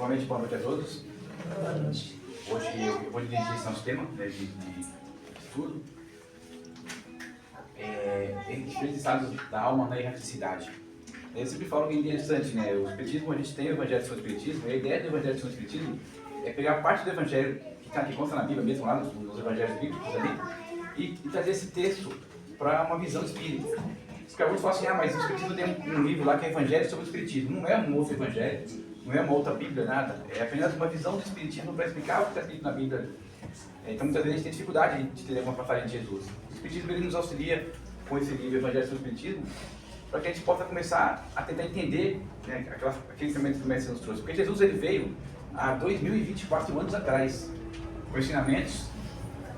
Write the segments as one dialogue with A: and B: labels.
A: Novamente, boa noite a todos. Hoje eu vou dirigir esse nosso tema, né, de estudo. Diferentes estados da alma na erraticidade. Eu sempre falo que é interessante, né? O Espiritismo, a gente tem o Evangelho segundo o Espiritismo, e a ideia do Evangelho segundo o Espiritismo é pegar parte do Evangelho que consta na Bíblia mesmo, lá nos Evangelhos Bíblicos ali, e trazer esse texto para uma visão espírita. Porque alguns falam assim, mas o Espiritismo tem um livro lá que é Evangelho sobre o Espiritismo. Não é um outro Evangelho, não é uma outra Bíblia, nada. É apenas uma visão do Espiritismo para explicar o que está escrito na Bíblia. Então muitas vezes a gente tem dificuldade de ter alguma passagem de Jesus. O Espiritismo ele nos auxilia com esse livro Evangelho sobre o Espiritismo, para que a gente possa começar a tentar entender, né, aqueles ensinamentos que o Mestre nos trouxe. Porque Jesus ele veio há 2024 anos atrás, com ensinamentos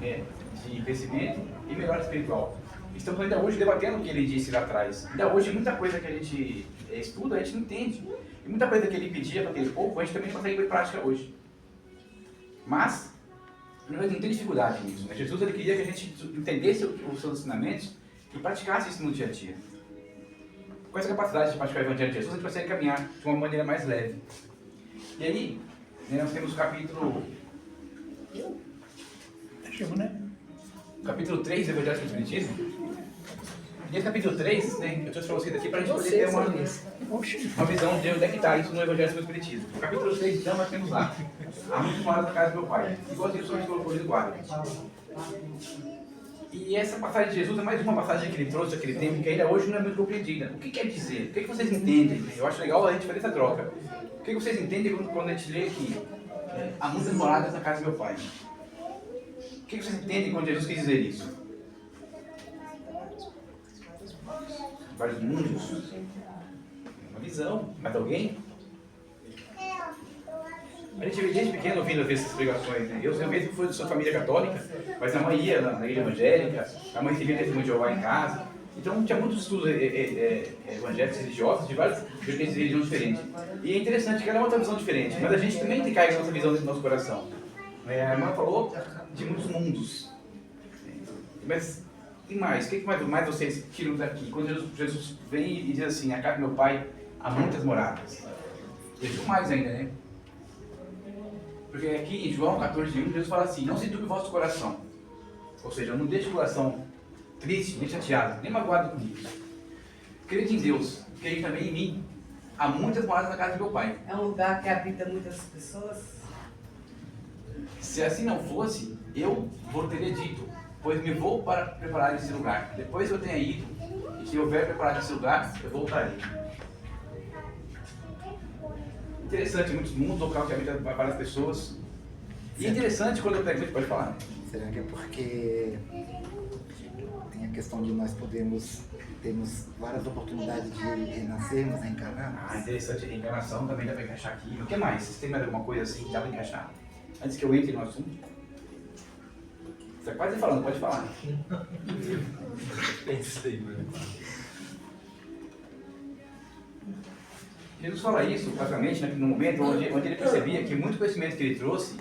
A: de crescimento e melhora espiritual. Estamos ainda hoje debatendo o que ele disse lá atrás. Ainda hoje muita coisa que a gente estuda, a gente não entende. E muita coisa que ele pedia para aquele povo, a gente também não consegue ver em prática hoje. Mas, não tem dificuldade nisso, né? Jesus ele queria que a gente entendesse os seus ensinamentos e praticasse isso no dia a dia. Com essa capacidade de praticar o Evangelho de Jesus, a gente consegue caminhar de uma maneira mais leve. E aí, né, nós temos o capítulo... Capítulo 3 do Evangelho do Espiritismo. E esse capítulo 3, né, eu trouxe para vocês aqui para a gente poder ter uma visão de onde é que está isso no Evangelho do Espiritismo. No capítulo 3, então, nós temos lá: há muitos morados na casa do meu pai. Igualzinho só colocou de guarda. E essa passagem de Jesus é mais uma passagem que ele trouxe naquele tempo que ainda hoje não é muito compreendida. O que quer dizer? O que vocês entendem? Eu acho legal a gente fazer essa troca. O que vocês entendem quando a gente lê aqui? Há muitas moradas na casa do meu pai. O que vocês entendem quando Jesus quis dizer isso? Vários mundos. Uma visão. Mais alguém? A gente veio desde pequeno ouvindo essas pregações, né? Eu mesmo fui de sua família católica, mas a mãe ia na igreja evangélica, a mãe recebia testemunho de Jeová em casa. Então tinha muitos estudos evangélicos religiosos de várias religiões diferentes. E é interessante que cada uma tem uma visão diferente, mas a gente também tem carga nossa visão dentro do nosso coração. A irmã falou de muitos mundos. Mas tem mais. O que mais vocês tiram daqui? Quando Jesus vem e diz assim: a casa do meu pai há muitas moradas. Deixa mais ainda, né? Porque aqui em João 14:1, Jesus fala assim: não se turbe o vosso coração. Ou seja, não deixe o coração triste, nem chateado, nem magoado com isso. Crede em Deus, crede também em mim. Há muitas moradas na casa do meu pai.
B: É um lugar que habita muitas pessoas?
A: Se assim não fosse, eu vou ter dito, pois me vou para preparar esse lugar. Depois que eu tenha ido, e que houver preparado esse lugar, eu voltarei. Interessante, muitos mundos, local que habita várias pessoas. E interessante quando eu pergunto, pode falar.
C: Será que é porque tem a questão de nós termos várias oportunidades de renascermos, reencarnarmos?
A: Interessante, reencarnação também dá para encaixar aqui. O que mais? Vocês têm mais alguma coisa assim que dá para encaixar? Antes que eu entre no assunto. Você pode ir falando, pode falar.
D: Pensei, né?
A: Jesus fala isso praticamente no momento onde ele percebia que muito conhecimento que ele trouxe,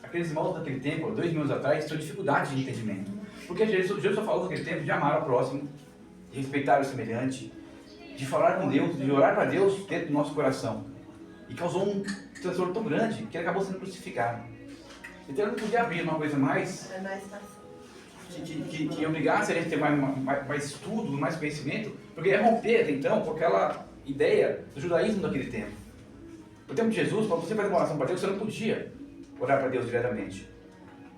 A: aqueles irmãos daquele tempo, 2000 anos atrás, tinham dificuldade de entendimento. Porque Jesus só falou naquele tempo de amar ao próximo, de respeitar o semelhante, de falar com Deus, de orar para Deus dentro do nosso coração. E causou um transtorno tão grande que ele acabou sendo crucificado. Então ele não podia abrir uma coisa mais que obrigasse a gente a ter mais estudo, mais conhecimento, porque ia romper até então com aquela ideia do judaísmo daquele tempo. No tempo de Jesus, para você fazer uma oração para Deus, você não podia orar para Deus diretamente.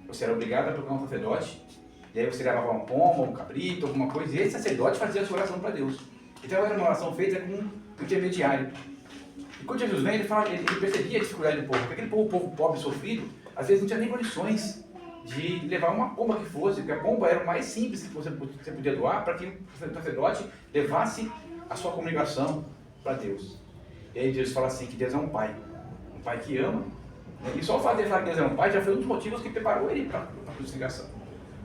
A: Você era obrigado a procurar um sacerdote, e aí você levava uma pomba, um cabrito, alguma coisa, e esse sacerdote fazia a sua oração para Deus. Então era uma oração feita com um intermediário. E quando Jesus vem, ele percebia a dificuldade do povo, porque aquele povo pobre e sofrido, às vezes não tinha nem condições de levar uma pomba que fosse, porque a pomba era o mais simples que você podia doar para que o sacerdote levasse a sua comunicação para Deus. E aí Jesus fala assim, que Deus é um pai que ama, né? E só o fato de ele falar que Deus é um pai já foi um dos motivos que preparou ele para a crucificação.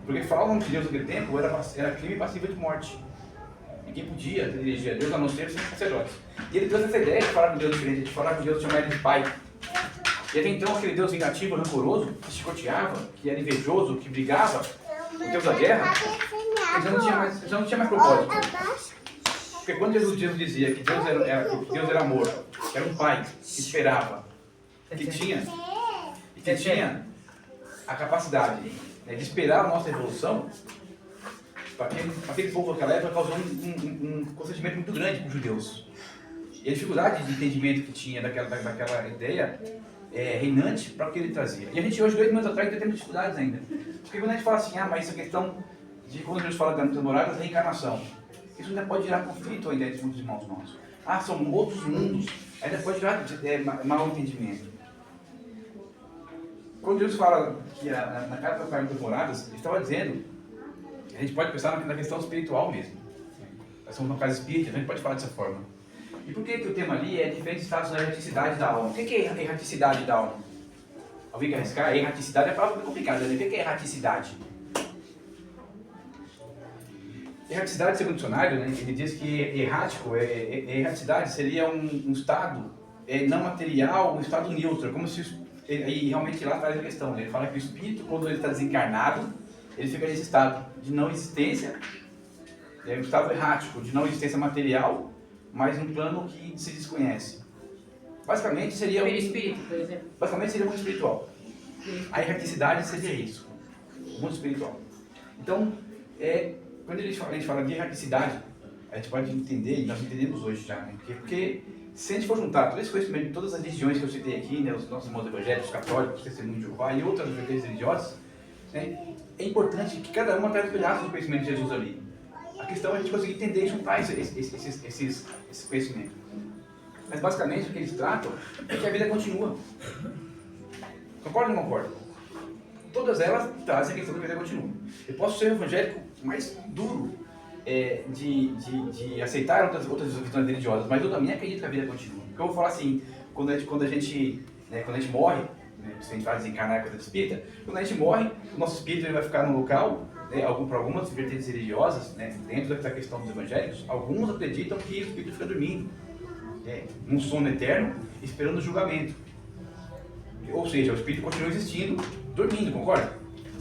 A: Porque falar o nome de Deus naquele tempo era crime passível de morte. Ninguém podia dirigir a Deus a não ser os sacerdotes. E ele trouxe essa ideia de falar com Deus diferente, de falar com Deus, de chamar ele de pai. E até então aquele Deus vingativo, rancoroso, que chicoteava, que era invejoso, que brigava, o Deus da guerra, ele já não tinha mais propósito. Porque quando Jesus dizia que Deus era amor, Era um pai que esperava, que tinha a capacidade, né, de esperar a nossa evolução. Para aquele povo daquela época causou um constrangimento muito grande para os judeus. E a dificuldade de entendimento que tinha daquela ideia reinante para o que ele trazia. E a gente hoje, 2000 anos atrás, ainda tem dificuldades ainda. Porque quando a gente fala assim, mas essa questão de quando Deus fala das moradas, reencarnação, isso ainda pode gerar conflito ainda entre muitos irmãos nossos. São outros mundos, ainda pode gerar mau entendimento. Quando Deus fala que na carta para as moradas, ele estava dizendo, a gente pode pensar na questão espiritual mesmo. Nós somos uma casa espírita, a gente pode falar dessa forma. E por que o tema ali é diferentes estados da erraticidade da alma? O que é a erraticidade da alma? Alguém quer arriscar? Erraticidade é uma palavra complicada, né? O que é erraticidade? Erraticidade, segundo o dicionário, né, ele diz que errático, erraticidade seria um estado não material, um estado neutro, como se, e realmente lá traz a questão, né? Ele fala que o espírito, quando ele está desencarnado, ele fica nesse estado de não existência, um estado errático, de não existência material, mas um plano que se desconhece. Basicamente seria
B: espírito, por exemplo.
A: Basicamente seria o mundo espiritual. A erraticidade seria isso, o mundo espiritual. Então, quando a gente fala de erraticidade, a gente pode entender, e nós entendemos hoje já, né? Porque se a gente for juntar todo esse conhecimento de todas as religiões que eu citei aqui, né, os nossos irmãos evangélicos, católicos, testemunhos de Jeová e outras vertentes religiosas, né, é importante que cada uma traga pedaços do conhecimento de Jesus ali. A questão é a gente conseguir entender e juntar esse conhecimento. Mas basicamente o que eles tratam é que a vida continua. Concorda ou não concorda? Todas elas trazem a questão da vida continua. Eu posso ser um evangélico mais duro de aceitar outras visões religiosas, mas eu também acredito que a vida continua. Porque eu vou falar assim, quando a gente morre, né, se a gente vai desencarnar na coisa espírita, quando a gente morre, o nosso espírito ele vai ficar num local, né, para algumas vertentes religiosas, né, dentro da questão dos evangélicos, alguns acreditam que o espírito fica dormindo, num sono eterno, esperando o julgamento. Ou seja, o espírito continua existindo, dormindo, concorda?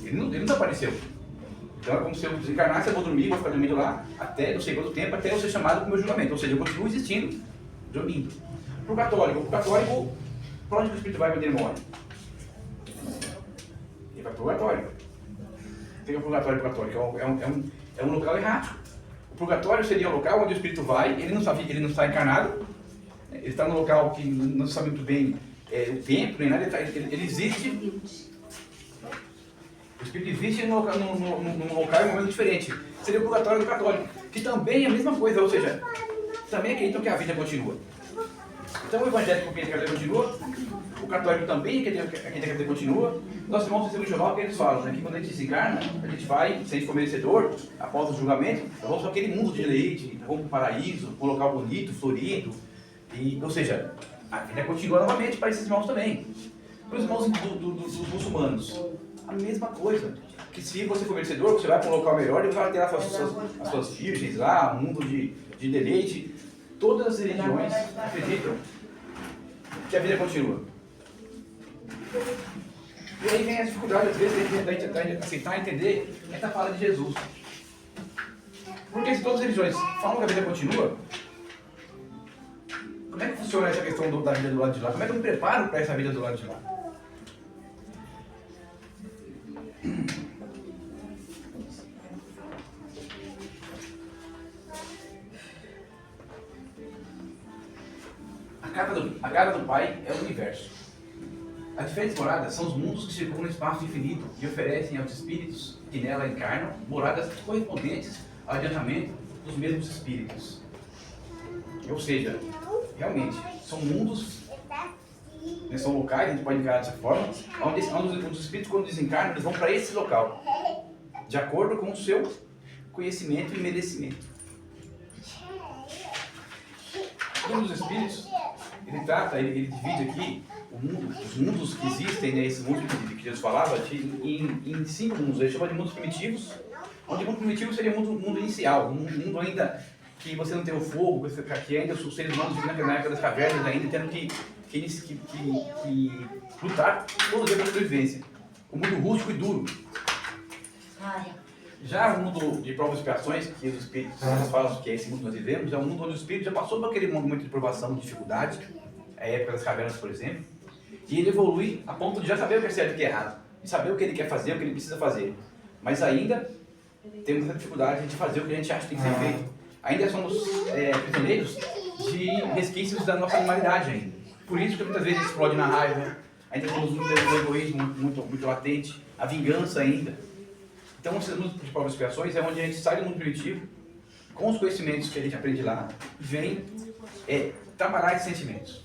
A: Ele não desapareceu. Então é como se eu desencarnasse, eu vou dormir, vou ficar dormindo lá, até não sei quanto tempo, até eu ser chamado para o meu julgamento. Ou seja, eu continuo existindo, dormindo. Para o católico, para onde o espírito vai quando ele morre? Ele vai para o purgatório. Tem o purgatório é um local errático. O purgatório seria um local onde o espírito vai, ele não está encarnado, ele está num local que não se sabe muito bem o tempo, nem nada, ele existe. O espírito existe num local e um momento diferente. Seria o purgatório do católico, que também é a mesma coisa, ou seja, também acreditam que a vida continua. Então o evangélico acredita que a vida continua, o católico também acredita que a vida continua. Nossos irmãos testemunhos de Jeová, que eles falam, né, que quando a gente desencarna, a gente vai, se a gente for merecedor, após o julgamento, nós vamos para aquele mundo de deleite, vamos para o paraíso, um local bonito, florido, ou seja, a vida continua novamente para esses irmãos também. Para os irmãos dos muçulmanos, a mesma coisa. Que se você for merecedor, você vai para um local melhor e vai ter as suas virgens lá, um mundo de deleite. Todas as religiões acreditam que a vida continua. E aí vem a dificuldade, às vezes, da gente aceitar e entender essa fala de Jesus. Porque se todas as religiões falam que a vida continua, como é que funciona essa questão da vida do lado de lá? Como é que eu me preparo para essa vida do lado de lá? A casa do Pai é o universo. As diferentes moradas são os mundos que circulam no espaço infinito e oferecem aos espíritos que nela encarnam moradas correspondentes ao adiantamento dos mesmos espíritos. Ou seja, realmente, são mundos, né, são locais, a gente pode encarar dessa forma, onde os espíritos, quando desencarnam, eles vão para esse local, de acordo com o seu conhecimento e merecimento. O mundo dos espíritos, ele divide aqui os mundos que existem, né, esse mundo que Jesus falava, em 5 mundos. Ele chama de mundos primitivos, onde o mundo primitivo seria o mundo inicial, um mundo ainda que você não tem o fogo, que ainda os seres humanos vivem na época das cavernas, ainda tendo que lutar todo dia pela sobrevivência. O mundo rústico e duro. Já o mundo de provas e expiações, que os espíritos falam que é esse mundo que nós vivemos, é um mundo onde o espírito já passou por aquele momento de provação, de dificuldade, a época das cavernas, por exemplo, e ele evolui a ponto de já saber o que é certo e o que é errado, de saber o que ele quer fazer, o que ele precisa fazer. Mas ainda temos a dificuldade de fazer o que a gente acha que tem que ser feito. Ainda somos prisioneiros de resquícios da nossa animalidade ainda. Por isso que muitas vezes explode na raiva, ainda temos muito egoísmo muito latente, a vingança ainda. Então, esse mundo de provas e expiações é onde a gente sai do mundo primitivo, com os conhecimentos que a gente aprende lá, e vem trabalhar esses sentimentos.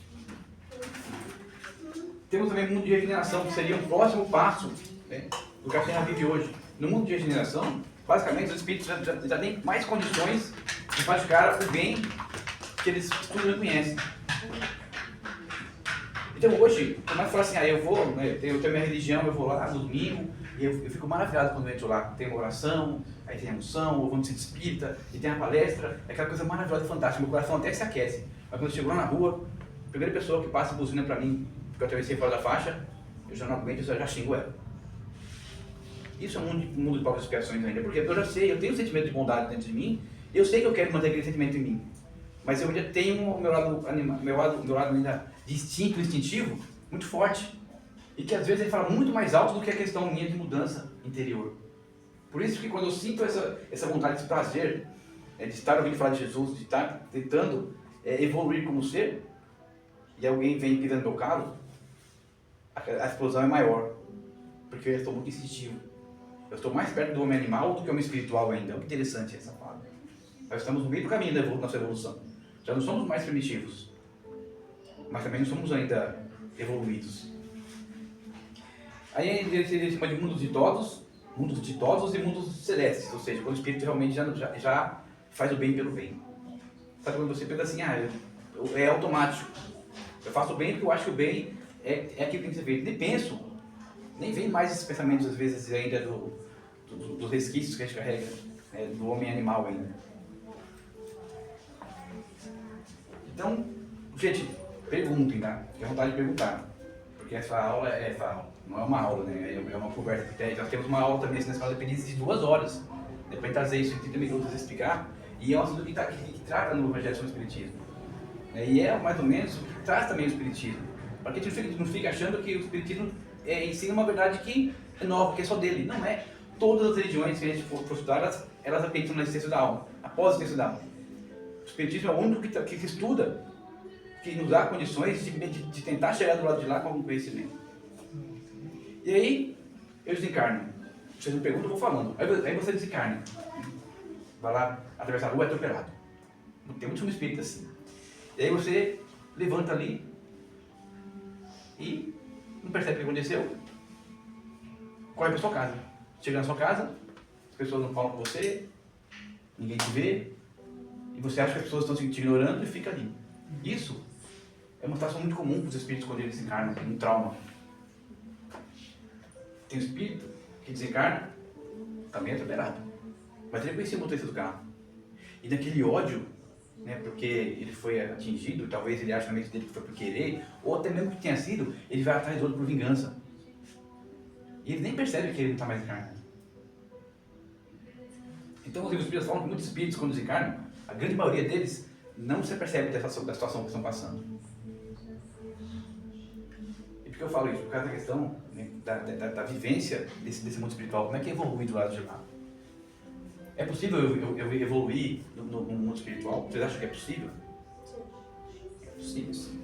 A: Temos também o mundo de regeneração, que seria um próximo passo, né, do que a Terra vive hoje. No mundo de regeneração, basicamente, os espíritos já têm mais condições de praticar o bem que eles estudam e conhecem. Então hoje, começa a falar assim, eu tenho minha religião, eu vou lá no domingo, e eu fico maravilhado quando eu entro lá. Tem uma oração, aí tem a unção, eu vou no centro espírita, e tem a palestra, é aquela coisa maravilhosa e fantástica, meu coração até se aquece. Mas quando eu chego lá na rua, a primeira pessoa que passa a buzina pra mim, porque eu atravessei fora da faixa, eu já não aguento, eu já xingo ela. Isso é um mundo de provas e expiações ainda, porque eu já sei, eu tenho um sentimento de bondade dentro de mim, eu sei que eu quero manter aquele sentimento em mim, mas eu ainda tenho o meu lado ainda de instinto, instintivo, muito forte, e que às vezes ele fala muito mais alto do que a questão minha de mudança interior. Por isso que quando eu sinto essa vontade, esse prazer, de estar ouvindo falar de Jesus, de estar tentando evoluir como ser, e alguém vem pisando no meu calo, a explosão é maior, porque eu estou muito instintivo. Eu estou mais perto do homem animal do que o homem espiritual ainda. Que interessante essa fala. Nós estamos no meio do caminho da nossa evolução. Já não somos mais primitivos, mas também não somos ainda evoluídos. Aí ele chama de mundos ditosos e mundos celestes, ou seja, quando o espírito realmente já faz o bem pelo bem. Sabe quando você pensa assim, é automático. Eu faço o bem porque eu acho que o bem é aquilo que tem que ser feito. Nem penso, nem vem mais esses pensamentos às vezes ainda dos resquícios que a gente carrega, do homem animal ainda. Então, gente, perguntem, tá? Fique à vontade de perguntar. Porque essa aula não é uma aula, né? É uma conversa que tem. Nós temos uma aula também na escola de Penitência de 2 horas. Depois de trazer isso em 30 minutos e explicar. E é um assunto que trata no Evangelho sobre o Espiritismo. E é mais ou menos o que traz também o Espiritismo. Para que a gente não fique achando que o Espiritismo ensina uma verdade que é nova, que é só dele. Não é. Todas as religiões que a gente for estudar, elas acreditam na existência da alma, após a existência da alma. O Espiritismo é o único que estuda, que nos dá condições de tentar chegar do lado de lá com algum conhecimento. E aí, eu desencarno. Vocês me perguntam, eu vou falando. Aí você desencarna. Vai lá, atravessar a rua, é atropelado. Tem muito filme espírita assim. E aí você levanta ali e não percebe o que aconteceu. Corre para sua casa. Chega na sua casa, as pessoas não falam com você, ninguém te vê, e você acha que as pessoas estão te ignorando e fica ali. Isso é uma situação muito comum para os espíritos quando eles desencarnam, um trauma. Tem um espírito que desencarna, também é atropelado. Mas ele conhecia o motorista do carro. E daquele ódio, né, porque ele foi atingido, talvez ele ache na mente dele que foi por querer, ou até mesmo que tenha sido, ele vai atrás do outro por vingança. E ele nem percebe que ele não está mais encarnado. Então os livros espíritas falam que muitos espíritos, quando desencarnam, a grande maioria deles não se percebe da situação que estão passando. E por que eu falo isso? Por causa da questão, né, da vivência desse mundo espiritual. Como é que evolui do lado de lá? É possível eu evoluir no mundo espiritual? Vocês acham que é possível? É possível, sim.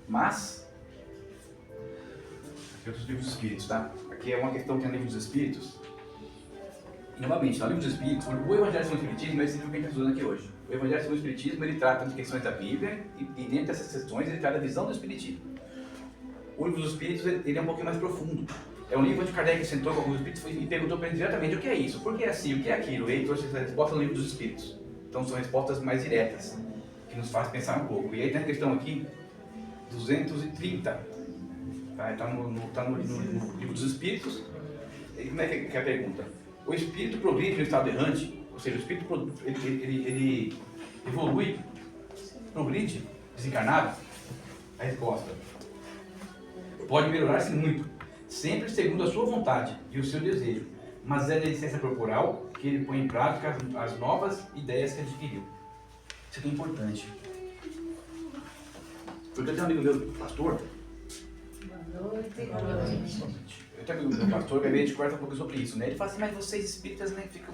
A: Mas, aqui outros livros dos espíritos, tá? Aqui é uma questão que tem no livro dos espíritos. E, novamente, no livro dos espíritos, o Evangelho segundo o Espiritismo é esse livro que a gente está estudando aqui hoje. O Evangelho segundo o Espiritismo, ele trata de questões da Bíblia e dentro dessas questões ele trata da visão do Espiritismo. O livro dos espíritos, ele é um pouquinho mais profundo. É um livro onde Kardec sentou com alguns espíritos e perguntou para eles diretamente o que é isso, por que é assim, o que é aquilo. E ele trouxe essa resposta no livro dos espíritos. Então são respostas mais diretas, que nos faz pensar um pouco. E aí tem a questão aqui, 230. Tá? Está no livro dos espíritos. E como é que é a pergunta? O espírito progride no estado errante, ou seja, o espírito ele evolui, progride, desencarnado? A resposta: pode melhorar-se muito, sempre segundo a sua vontade e o seu desejo, mas é na essência corporal que ele põe em prática as novas ideias que adquiriu. Isso aqui é importante. Porque eu tenho um amigo meu, pastor,
B: Boa noite.
A: eu tenho um amigo meu, pastor, que a gente conversa um pouco sobre isso, né? Ele fala assim, mas vocês espíritas, né, ficam...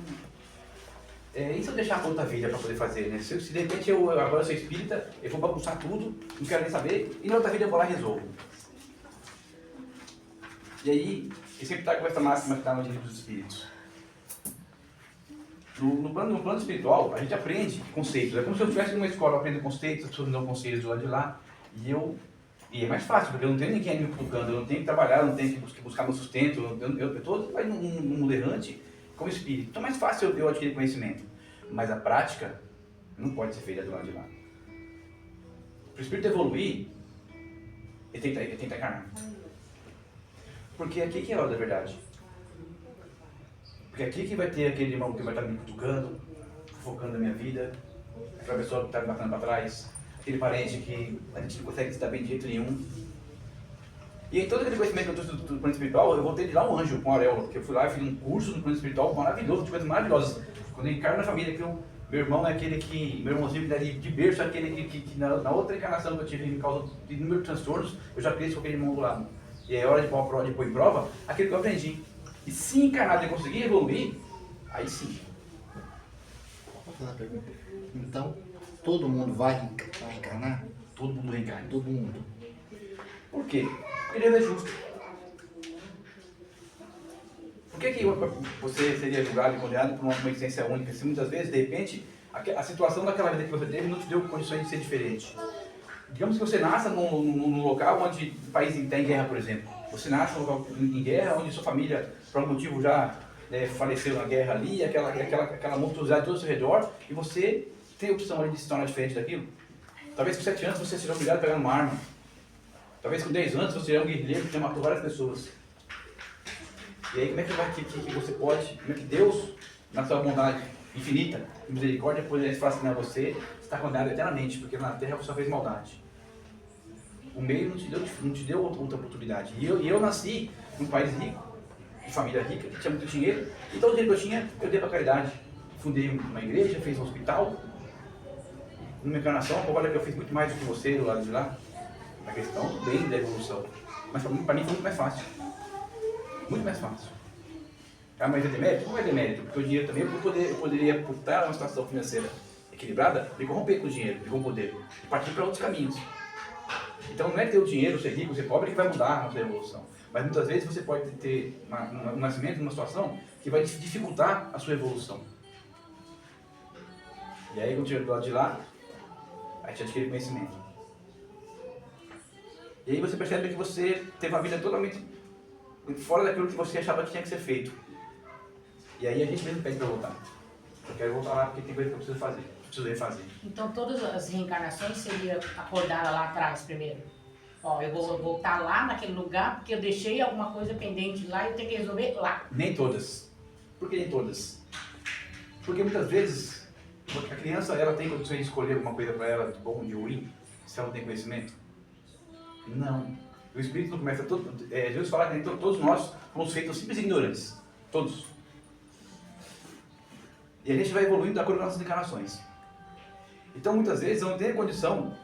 A: e se eu deixar a outra vida para poder fazer, né? Se de repente agora eu sou espírita, eu vou bagunçar tudo, não quero nem saber, e na outra vida eu vou lá e resolvo. E aí, ele sempre está com essa máxima que está no livro dos espíritos. No plano espiritual, a gente aprende conceitos. É como se eu estivesse numa escola aprendendo conceitos, as pessoas me dão conselhos do lado de lá. E é mais fácil, porque eu não tenho ninguém me cutucando, eu não tenho que trabalhar, eu não tenho que buscar meu sustento. Eu estou num mundo errante como espírito. Então é mais fácil eu adquirir conhecimento. Mas a prática não pode ser feita do lado de lá. Para o espírito evoluir, ele tem que estar encarnado. Porque aqui que é a hora da verdade. Porque aqui que vai ter aquele irmão que vai estar me cutucando, focando na minha vida, aquela pessoa que está me batendo para trás, aquele parente que a gente não consegue se dar bem de jeito nenhum. E aí todo aquele conhecimento que eu trouxe do plano espiritual, eu voltei de lá um anjo com auréola, porque eu fui lá e fiz um curso no plano espiritual maravilhoso, de coisas maravilhosas. Quando eu encarno na família, que meu irmão é aquele que, meu irmãozinho me dá de berço, aquele que na outra encarnação que eu tive me causa de número de transtornos, eu já cresci com aquele irmão do lado. E é hora de pôr em prova aquilo que eu aprendi. E se encarnado e conseguir evoluir, aí sim.
C: Vou fazer uma pergunta. Então, todo mundo vai encarnar?
A: Todo mundo reencarna.
C: Todo mundo.
A: Por quê? Porque Deus é justo. Por que você seria julgado e condenado por uma existência única, se muitas vezes, de repente, a situação daquela vida que você teve não te deu condições de ser diferente? Digamos que você nasça num local onde o país está em guerra, por exemplo. Você nasce num local em guerra, onde sua família, por algum motivo, já faleceu na guerra ali, aquela monstruosidade todo ao seu redor, e você tem a opção ali de se tornar diferente daquilo. Talvez com 7 anos você seja obrigado a pegar uma arma. Talvez com 10 anos você seja um guerrilheiro que já matou várias pessoas. E aí como é que você pode, como é que Deus, na sua bondade infinita e misericórdia, poderia falar assim, não, você está condenado eternamente, porque na terra você só fez maldade. O meio não te deu outra oportunidade. E eu nasci num país rico, de família rica, que tinha muito dinheiro, e todo o dinheiro que eu tinha, eu dei para caridade. Fundei uma igreja, fiz um hospital, numa encarnação, agora que eu fiz muito mais do que você do lado de lá, na questão do bem da evolução. Mas para mim foi muito mais fácil. Muito mais fácil. Ah, mas é demérito? Não é demérito, porque o dinheiro também eu poderia, por estar numa situação financeira equilibrada, me corromper com o dinheiro, com o poder, e partir para outros caminhos. Então não é ter o dinheiro, ser rico, ser pobre que vai mudar a sua evolução. Mas muitas vezes você pode ter um nascimento numa situação que vai dificultar a sua evolução. E aí quando chega do lado de lá, aí te adquire conhecimento. E aí você percebe que você teve uma vida totalmente fora daquilo que você achava que tinha que ser feito. E aí a gente mesmo pede para voltar. Eu quero voltar lá porque tem coisa que eu preciso fazer. Preciso refazer.
D: Então todas as reencarnações seria acordar lá atrás primeiro. Ó, eu vou voltar lá naquele lugar porque eu deixei alguma coisa pendente lá e eu tenho que resolver lá.
A: Nem todas. Por que nem todas? Porque muitas vezes a criança ela tem condições de escolher alguma coisa para ela de bom, de ruim, se ela não tem conhecimento? Não. O Espírito não começa... Jesus fala que todos nós fomos feitos simples ignorantes. Todos. E a gente vai evoluindo de acordo com as nossas encarnações. Então, muitas vezes, eu não tenho condição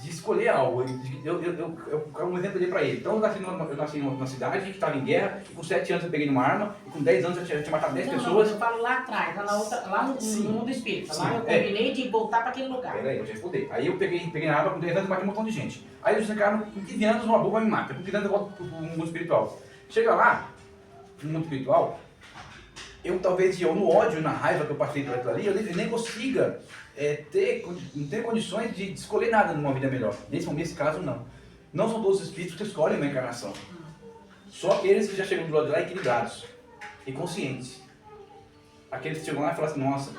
A: de escolher algo. Um exemplo ali para ele. Então, eu nasci numa cidade que estava em guerra, e com 7 anos eu peguei numa arma, e com 10 anos eu tinha matado 10 pessoas.
D: Não, eu falo lá atrás, lá no mundo espírita. Lá eu combinei de voltar para aquele lugar.
A: Peraí, eu já responder. Aí eu peguei na arma, com 10 anos eu matei um montão de gente. Aí eles ficaram com 15 anos, uma bomba me mata. Com 15 anos eu volto para o mundo espiritual. Chega lá, no mundo espiritual, eu talvez no ódio, na raiva que eu passei por aquilo ali, eu nem consiga não ter condições de escolher nada numa vida melhor. Nesse caso, não. Não são todos os espíritos que escolhem uma encarnação. Só aqueles que já chegam do lado de lá equilibrados e conscientes. Aqueles que chegam lá e falam assim, nossa,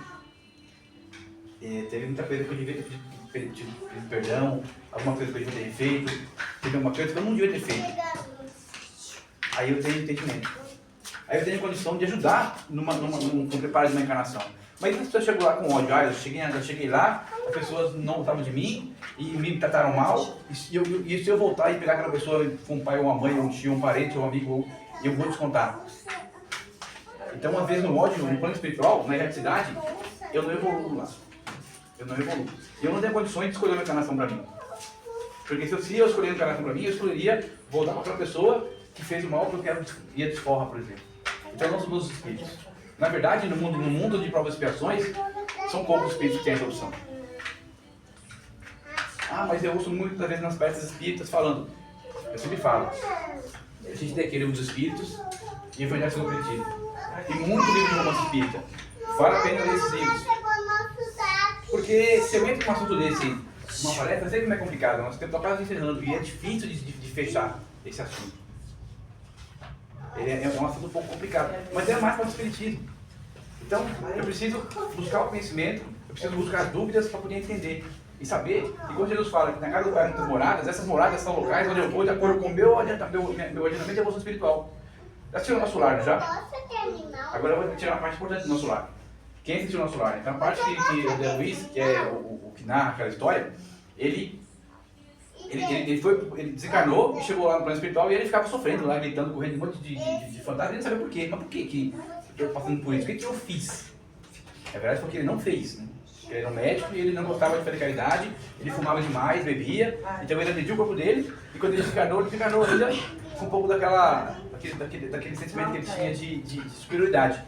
A: teve muita coisa que eu devia ter pedido perdão, alguma coisa que eu devia ter feito, teve alguma coisa que eu não devia ter feito. Aí eu tenho entendimento. Aí eu tenho condição de ajudar num preparo de uma encarnação. Mas se a pessoa chegou lá com ódio, eu cheguei lá, as pessoas não gostavam de mim e me trataram mal, e se eu voltar e pegar aquela pessoa com um pai ou uma mãe, ou um tio, um parente, ou um amigo, eu vou descontar. Então, às vezes no ódio, no plano espiritual, na erraticidade, eu não evoluo lá. Eu não evoluo. E eu não tenho condições de escolher uma encarnação para mim. Porque se eu escolher encarnação para mim, eu escolheria voltar para outra pessoa que fez o mal porque eu ia desforra, por exemplo. Então não somos os espíritos. Na verdade, no mundo de provas e expiações, são poucos espíritos que têm essa opção. Ah, mas eu ouço muitas vezes nas peças espíritas falando, eu sempre falo, a gente tem aqui livro dos espíritos e Evangelho segundo o Espiritismo. Tem muito livro de romance espírita. Vale a pena ler esses livros. Porque se eu entro num assunto desse, uma palestra, sempre é complicado. Nosso tempo está quase encerrando e é difícil de fechar esse assunto. Ele é um assunto um pouco complicado, mas é mais para o Espiritismo. Então, eu preciso buscar o conhecimento, eu preciso buscar as dúvidas para poder entender. E saber que quando Jesus fala que na casa do Pai há muitas moradas, essas moradas são locais onde eu vou de acordo com o meu adiantamento e evolução espiritual. Já assistiu o nosso lar, já? Agora eu vou tirar uma parte importante do nosso lar. Quem assistiu o nosso lar? Então a parte que o Zé Luiz, que é o que narra aquela história, ele desencarnou e chegou lá no plano espiritual e ele ficava sofrendo lá, gritando, correndo um monte de fantasma, ele não sabia por quê. Mas por que eu estou passando por isso? O que eu fiz? Na verdade foi que ele não fez, né? Ele era um médico e ele não gostava de fazer caridade, ele fumava demais, bebia, então ele agrediu o corpo dele e quando ele desencarnou ainda com um pouco daquele sentimento que ele tinha de superioridade.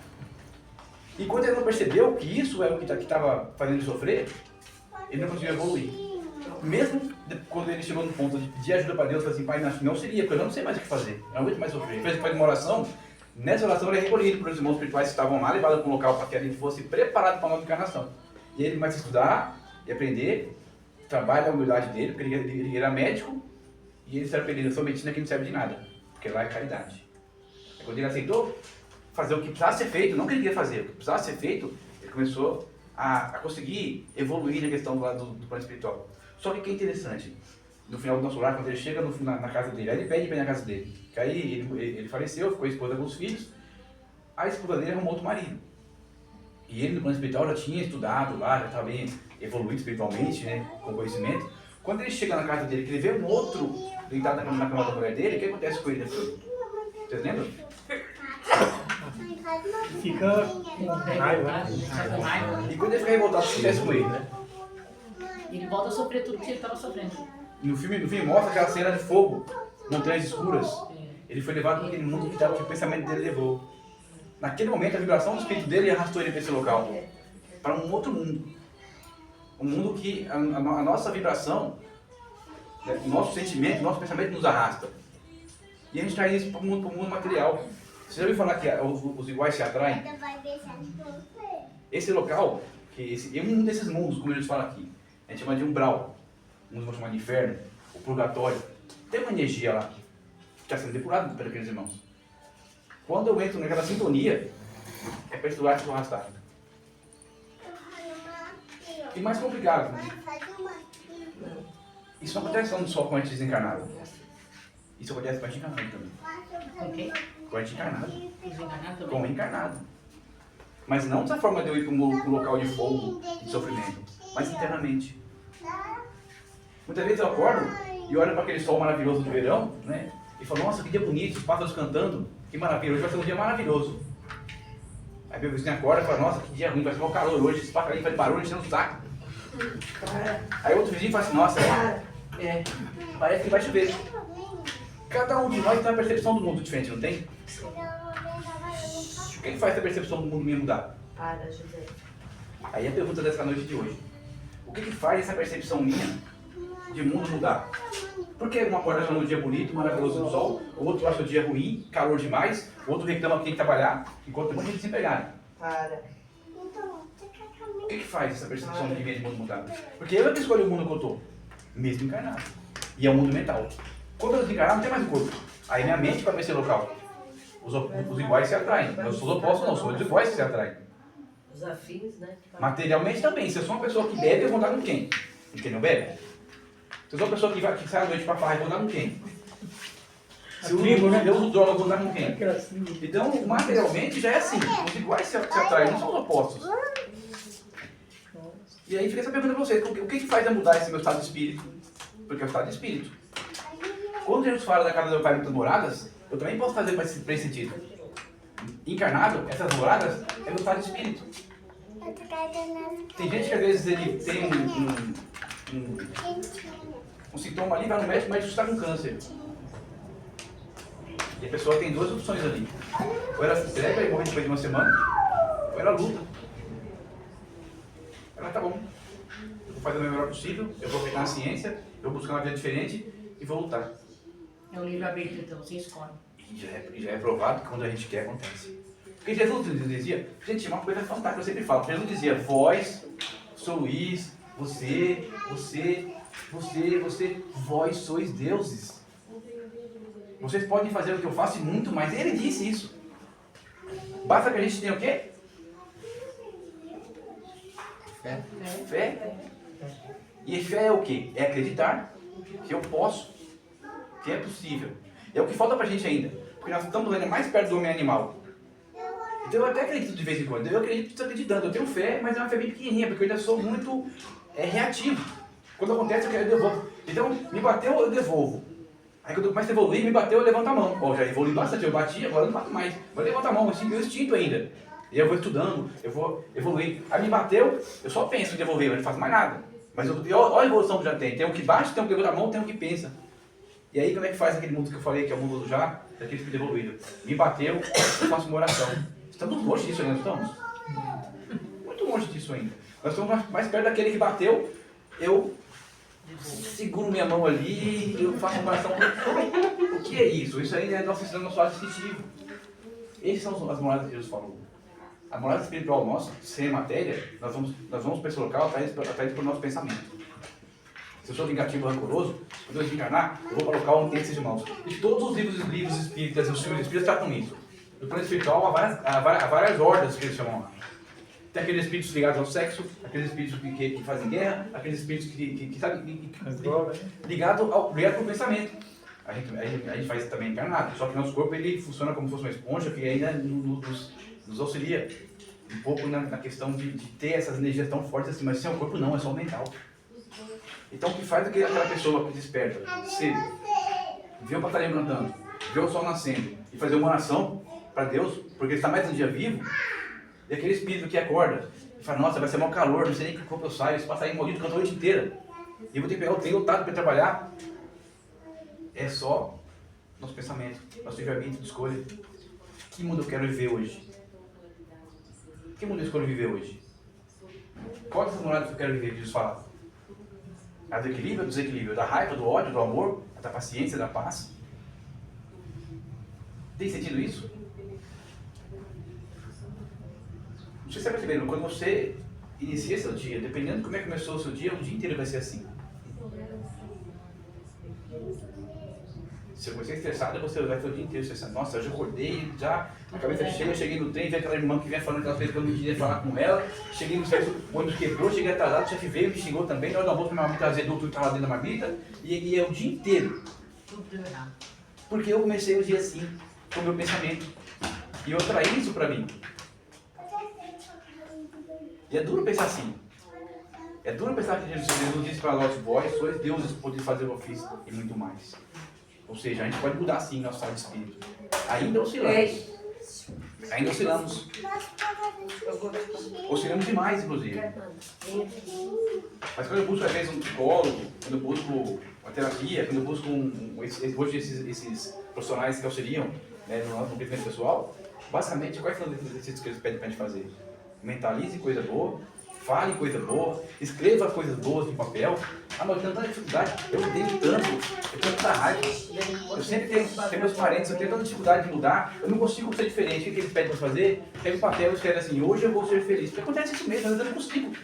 A: E quando ele não percebeu que isso era o que estava fazendo ele sofrer, ele não conseguiu evoluir. Mesmo quando ele chegou no ponto de pedir ajuda para Deus, falou assim, Pai, não seria, porque eu não sei mais o que fazer, eu não aguento mais sofrer. Ele fez uma oração, nessa oração ele é recolhido pelos irmãos espirituais que estavam lá, levado para um local para que a gente fosse preparado para a nova encarnação. E ele começa a estudar e aprender, trabalha a humildade dele, porque ele era médico, e ele serve para ele, eu sou medicina que não serve de nada, porque lá é caridade. E quando ele aceitou fazer o que precisava ser feito, não o que ele queria fazer, o que precisava ser feito, ele começou a conseguir evoluir na questão do plano espiritual. Só que o que é interessante, no final do nosso lar, quando ele chega na casa dele, aí ele pede para ir na casa dele, que aí ele faleceu, ficou esposa com os filhos, a esposa dele arrumou outro marido. E ele no plano espiritual já tinha estudado lá, já estava bem evoluído espiritualmente, né, com conhecimento. Quando ele chega na casa dele, que ele vê um outro deitado na cama da mulher dele, o que acontece com ele? Vocês lembram?
E: Fica com raiva.
A: E quando ele fica revoltado, o que acontece com ele?
D: Ele volta a sofrer tudo que ele estava sofrendo.
A: No filme mostra aquela cena de fogo, montanhas escuras. Ele foi levado para aquele mundo que o pensamento dele levou. Naquele momento, a vibração do espírito dele arrastou ele para esse local, para um outro mundo. Um mundo que a nossa vibração, né, o nosso sentimento, o nosso pensamento nos arrasta. E a gente traz isso para o mundo material. Você já ouviu falar que os iguais se atraem? Esse local, é um desses mundos, como eles falam aqui, a gente chama de umbral. Uns vão chamar de inferno, o purgatório. Tem uma energia lá, que está sendo depurada por aqueles irmãos. Quando eu entro naquela sintonia, é para esse lugar se arrastar. E mais complicado, né? Isso não acontece só com a gente desencarnado. Isso acontece com a gente encarnado também.
D: Com quem?
A: Com a gente encarnado.
D: Desencarnado também.
A: Com o encarnado. Mas não dessa forma de eu ir para um local de fogo, de sofrimento, mas internamente. Muitas vezes eu acordo e olho para aquele sol maravilhoso de verão, né? E falo, nossa, que dia bonito, os pássaros cantando, que maravilha, hoje vai ser um dia maravilhoso. Aí meu vizinho acorda e fala, nossa, que dia ruim, vai ser um calor hoje, esse passarinho faz barulho, enchendo o saco. Aí outro vizinho fala assim, nossa, parece que vai chover. Cada um de nós tem uma percepção do mundo diferente, não tem? O que faz essa percepção do mundo minha mudar?
B: Para, José.
A: Aí a pergunta dessa noite de hoje. O que faz essa percepção minha de mundo mudar? Por que uma acorda achando o dia bonito, maravilhoso no sol, o outro acha o dia ruim, calor demais, o outro reclama que tem que trabalhar, enquanto tem muita gente desempregada?
B: Para.
A: O que faz essa percepção de de mundo mudar? Porque eu que escolho o mundo que eu estou, mesmo encarnado. E é um mundo mental. Quando eu desencarnar, não tem mais o corpo. Aí minha mente vai para esse local. Os iguais se atraem. Eu sou os opostos, não, sou os iguais que se atraem.
B: Os afins, né?
A: Materialmente também. Se eu sou uma pessoa que bebe, eu vou andar com quem? Com quem não bebe? Se eu sou uma pessoa que sai à noite para farra, eu vou andar com quem? Se eu uso droga, eu vou andar com quem? Então, materialmente já é assim. Os iguais se atraem, não são os opostos. E aí fica essa pergunta para vocês. O que faz eu mudar esse meu estado de espírito? Porque é o estado de espírito. Quando Jesus fala da casa do Pai muitas moradas, eu também posso fazer para esse sentido. Encarnado, essas moradas é no estado de espírito. Tem gente que às vezes ele tem um sintoma ali, vai no médico, o médico está com câncer. E a pessoa tem duas opções ali. Ou ela se entrega e morre depois de uma semana, ou ela luta. Ela tá bom. Eu vou fazer o melhor possível, eu vou pegar a ciência, eu vou buscar uma vida diferente e vou lutar.
D: É o livre-arbítrio, então, você escolhe.
A: E já é provado que quando a gente quer, acontece. Porque Jesus dizia, gente, uma coisa fantástica, eu sempre falo, Jesus dizia, vós, sou Luiz, você, vós sois deuses. Vocês podem fazer o que eu faço e muito mais. Ele disse isso. Basta que a gente tenha o quê?
C: Fé.
A: Fé. E fé é o quê? É acreditar que eu posso, que é possível. É o que falta pra gente ainda. Porque nós estamos ainda mais perto do homem animal. Então eu até acredito de vez em quando. Eu acredito, estou acreditando. Eu tenho fé, mas é uma fé bem pequenininha, porque eu ainda sou muito reativo. Quando acontece, eu devolvo. Então, me bateu, eu devolvo. Aí quando eu começo a evoluir, me bateu, eu levanto a mão. Ó, já evolui bastante, eu bati, agora eu não bato mais. Vou levantar a mão, assim, meu instinto ainda. E eu vou estudando, eu vou evoluir. Aí me bateu, eu só penso em devolver, mas não faço mais nada. Mas olha a evolução que já tem. Tem um que bate, tem um que levanta a mão, tem um que pensa. E aí como é que faz aquele mundo que eu falei, que é o mundo do já, daquele que devolvido? Me bateu, eu faço uma oração. Estamos longe disso ainda, não estamos? Muito longe disso ainda. Nós estamos mais perto daquele que bateu, eu seguro minha mão ali, eu faço uma oração. O que é isso? Isso aí é nosso lado instintivo. Essas são as moradas que Jesus falou. A morada espiritual nossa, sem matéria, nós vamos para esse local atrás do nosso pensamento. Se eu sou vingativo, rancoroso, quando eu desencarnar, eu vou para o local onde tem esses irmãos. E todos os livros espíritas e os filmes espíritas tratam isso. No plano espiritual há várias hordas que eles chamam lá. Tem aqueles espíritos ligados ao sexo, aqueles espíritos que fazem guerra, aqueles espíritos que sabem, ligados ao pensamento. A gente faz isso também encarnado, só que nosso corpo ele funciona como se fosse uma esponja que ainda nos auxilia um pouco na questão de ter essas energias tão fortes assim, mas sem o corpo não, é só o mental. Então o que faz aquela pessoa que desperta cedo, ver o passarinho cantando, ver o sol nascendo e fazer uma oração para Deus, porque ele está mais um dia vivo, e aquele espírito que acorda e fala, nossa, vai ser mau calor, não sei nem que corpo eu saio, esse passarinho maldito cantou a noite inteira, e eu vou ter que pegar o trem lotado para trabalhar. É só nosso pensamento, nosso livre-arbítrio de escolha. Que mundo eu quero viver hoje? Que mundo eu escolho viver hoje? Qual dessas moradas que eu quero viver, Jesus fala? A do equilíbrio, do desequilíbrio, da raiva, do ódio, do amor, da paciência, da paz? Tem sentido isso? Não sei se você está percebendo, quando você inicia seu dia, dependendo de como é que começou o seu dia, o dia inteiro vai ser assim. Se eu comecei estressado, você vai ter o dia inteiro estressado. Nossa, hoje eu acordei, já, a cabeça cheia, cheguei no trem, vi aquela irmã que vinha falando aquelas coisas que eu não queria falar com ela. Cheguei no serviço, o ônibus quebrou, cheguei atrasado, o chefe veio, me xingou também. Na hora do almoço, minha marmita azedou, tudo estava dentro da marmita. E é o dia inteiro.
D: Tudo deu errado.
A: Porque eu comecei o dia assim, com o meu pensamento. E eu atraí isso pra mim. E é duro pensar assim. É duro pensar que Jesus disse para nós, vós sois deuses, podeis fazer o ofício e muito mais. Ou seja, a gente pode mudar sim nosso estado de espírito. Ainda oscilamos. Ainda oscilamos. Oscilamos demais, inclusive. Mas quando eu busco, às vezes, um psicólogo, quando eu busco uma terapia, quando eu busco hoje esses profissionais que auxiliam, né, no nosso crescimento pessoal, basicamente, quais são os exercícios que eles pedem para a gente fazer? Mentalize coisa boa, fale coisa boa, escreva coisas boas no papel. Ah, mas eu tenho tanta dificuldade, eu odeio tanto, eu tenho tanta raiva. Eu sempre tenho meus parentes, eu tenho tanta dificuldade de mudar, eu não consigo ser diferente. O que eles pedem para fazer? Pega o papel e escreve assim, hoje eu vou ser feliz. Porque acontece isso mesmo, às vezes eu não consigo.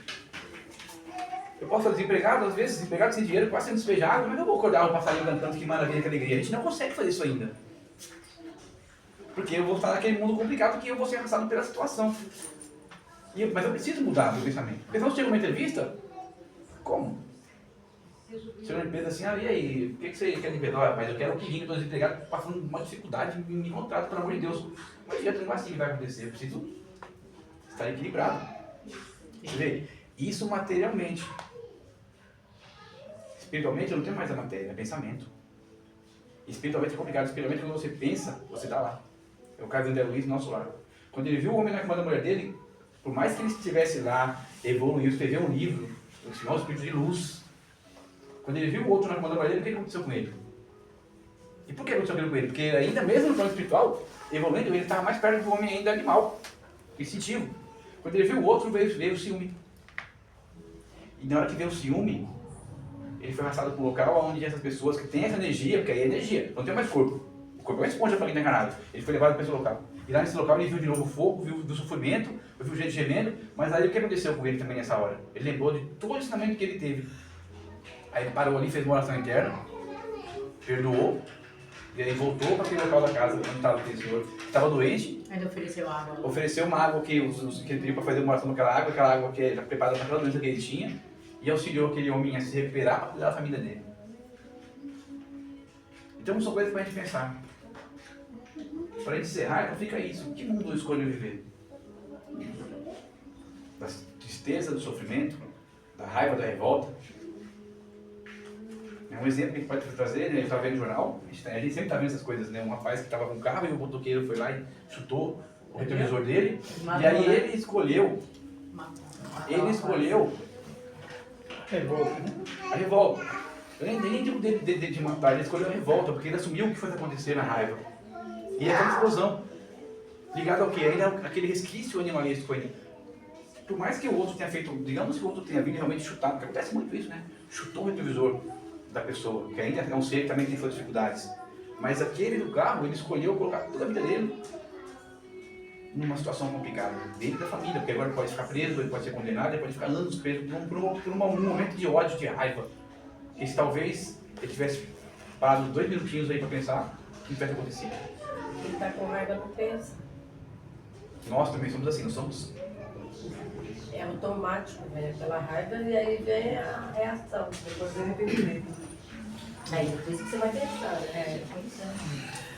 A: Eu posso estar desempregado, às vezes, desempregado sem dinheiro, quase sendo despejado, mas eu vou acordar um passarinho cantando, que maravilha, que alegria. A gente não consegue fazer isso ainda. Porque eu vou estar naquele mundo complicado que eu vou ser arrastado pela situação. Mas eu preciso mudar meu pensamento. Porque senão chega uma entrevista, como? Chega uma empresa assim, e aí, o que você quer de empresa? Mas eu quero que vingue, estou desempregado, passando uma dificuldade, me contrato, pelo amor de Deus. Não adianta, não é assim que vai acontecer, eu preciso estar equilibrado. Você vê? Isso materialmente. Espiritualmente eu não tenho mais a matéria, é pensamento. Espiritualmente é complicado, espiritualmente quando você pensa, você está lá. É o caso do André Luiz, nosso lar. Quando ele viu o homem na cama da mulher dele, por mais que ele estivesse lá, evoluiu, escreveu um livro, o Espírito de Luz. Quando ele viu o outro não incomodando para ele, o que aconteceu com ele? E por que aconteceu aquilo com ele? Porque ainda mesmo no plano espiritual, evoluindo, ele estava mais perto do homem ainda animal, instintivo. Quando ele viu o outro, veio o ciúme. E na hora que veio o ciúme, ele foi arrastado para um local onde essas pessoas que têm essa energia, porque aí é energia, não tem mais corpo. O corpo é uma esponja para quem está encarnado. Ele foi levado para esse local. E lá nesse local ele viu de novo o fogo, viu do sofrimento, viu gente gemendo, mas aí o que aconteceu com ele também nessa hora? Ele lembrou de todo o ensinamento que ele teve. Aí ele parou ali, fez uma oração interna, perdoou, e aí voltou para aquele local da casa onde estava aquele senhor, que estava doente.
D: Ainda ofereceu água.
A: Ofereceu uma água que ele pediu para fazer uma oração naquela água que era preparada para aquela doença que ele tinha, e auxiliou aquele homem a se recuperar para cuidar da família dele. Então são coisas para a gente pensar. Para encerrar, então fica isso. Que mundo eu escolho viver? Da tristeza, do sofrimento, da raiva, da revolta? É um exemplo que a gente pode trazer, né? A gente está vendo no jornal, a gente sempre está vendo essas coisas, né? Um rapaz que estava com um carro e o motoqueiro foi lá e chutou o retrovisor dele. E aí ele escolheu a revolta. Eu nem digo dele de matar, ele escolheu a revolta, porque ele assumiu o que foi acontecer na raiva. E aquela explosão, ligado ao que? Ainda aquele resquício animalístico ainda. Por mais que o outro tenha feito, digamos que o outro tenha vindo realmente chutado, porque acontece muito isso, né? Chutou o retrovisor da pessoa, que ainda é um ser que também tem suas dificuldades. Mas aquele do carro, ele escolheu colocar toda a vida dele numa situação complicada, dentro da família, porque agora ele pode ficar preso, ele pode ser condenado, ele pode ficar anos preso por um momento de ódio, de raiva. E se talvez ele tivesse parado 2 minutinhos aí para pensar, o que tivesse acontecido?
B: Quem está com raiva não pensa.
A: Nós também somos assim, nós somos.
B: É automático, vem aquela raiva e aí vem a reação. Depois vem o arrependimento. Aí depois que você vai pensar, né?
D: Pois é.